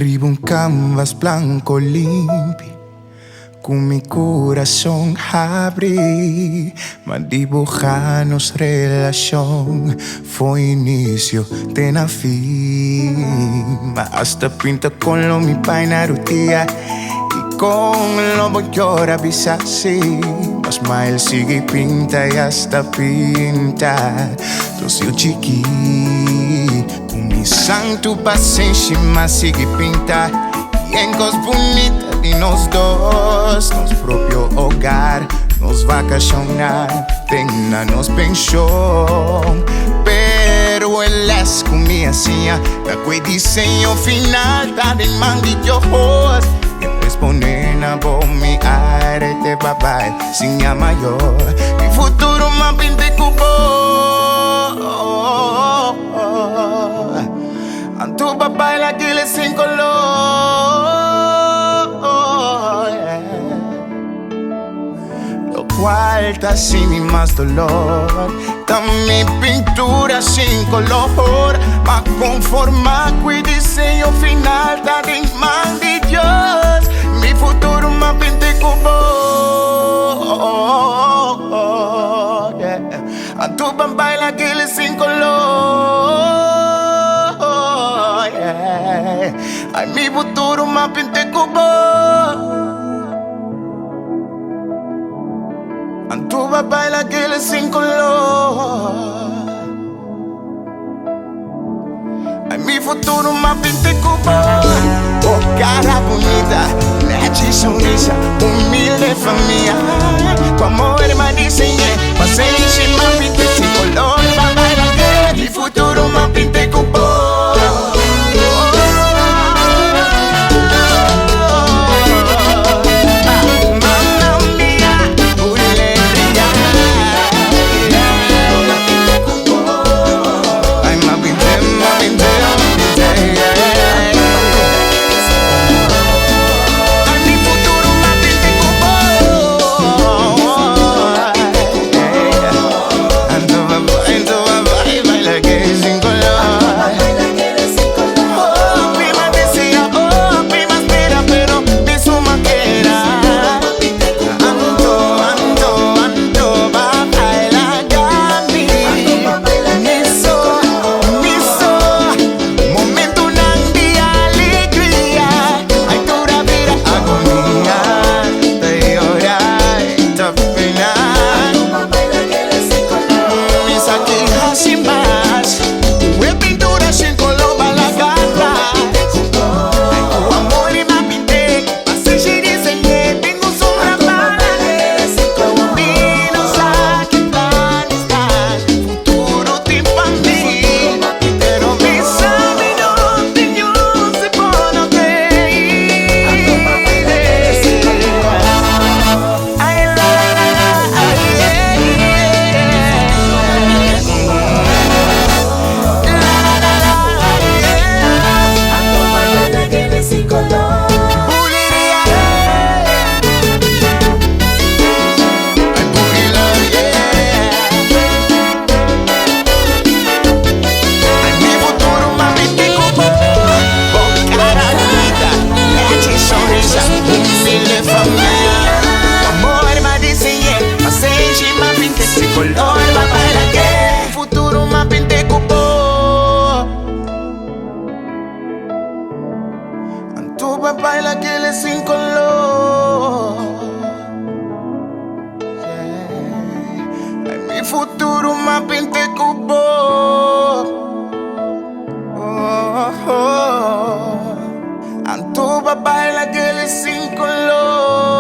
Arriba un canvas blanco limpio, con mi corazón abrí, mas dibujarnos relación fue inicio de na fin. Hasta pinta con lo mi paina rutia y con lo voy a avisar así. Mas él sigue pinta y hasta pinta. Entonces yo chiqui, con mi santo paciencia más sigue pinta. Y en cosas bonitas de nos dos, nos propio hogar, nos vacacionar, tenga nos pensión. Pero él es con mi asinha, da quei diseño final, da de manguillos. Y responden a vos mi arete babai, sin mayor. Mi futuro más pinte cubo. Antu babai la que le sin color. Lo cual está sin más dolor. También pintura sin color. Va a conformar con el diseño final. Da de man de Dios. Mi futuro más pinte cubo. Antu babai la que le sin color. Ay, mi futuro más pinte cubo. Antu babai la que le sin color. Ay, mi futuro más pinte cubo. Oh, cara bonita, leche y sonrisa, humilde familia. Tu amor me diseñé, pasé y más pinte sin color. Babai la que mi futuro más pinte cubo. Tu papá y la que le sin color. Yeah. Ay, mi futuro más pinte cubo. Oh, oh. A tu papá y la que le sin color.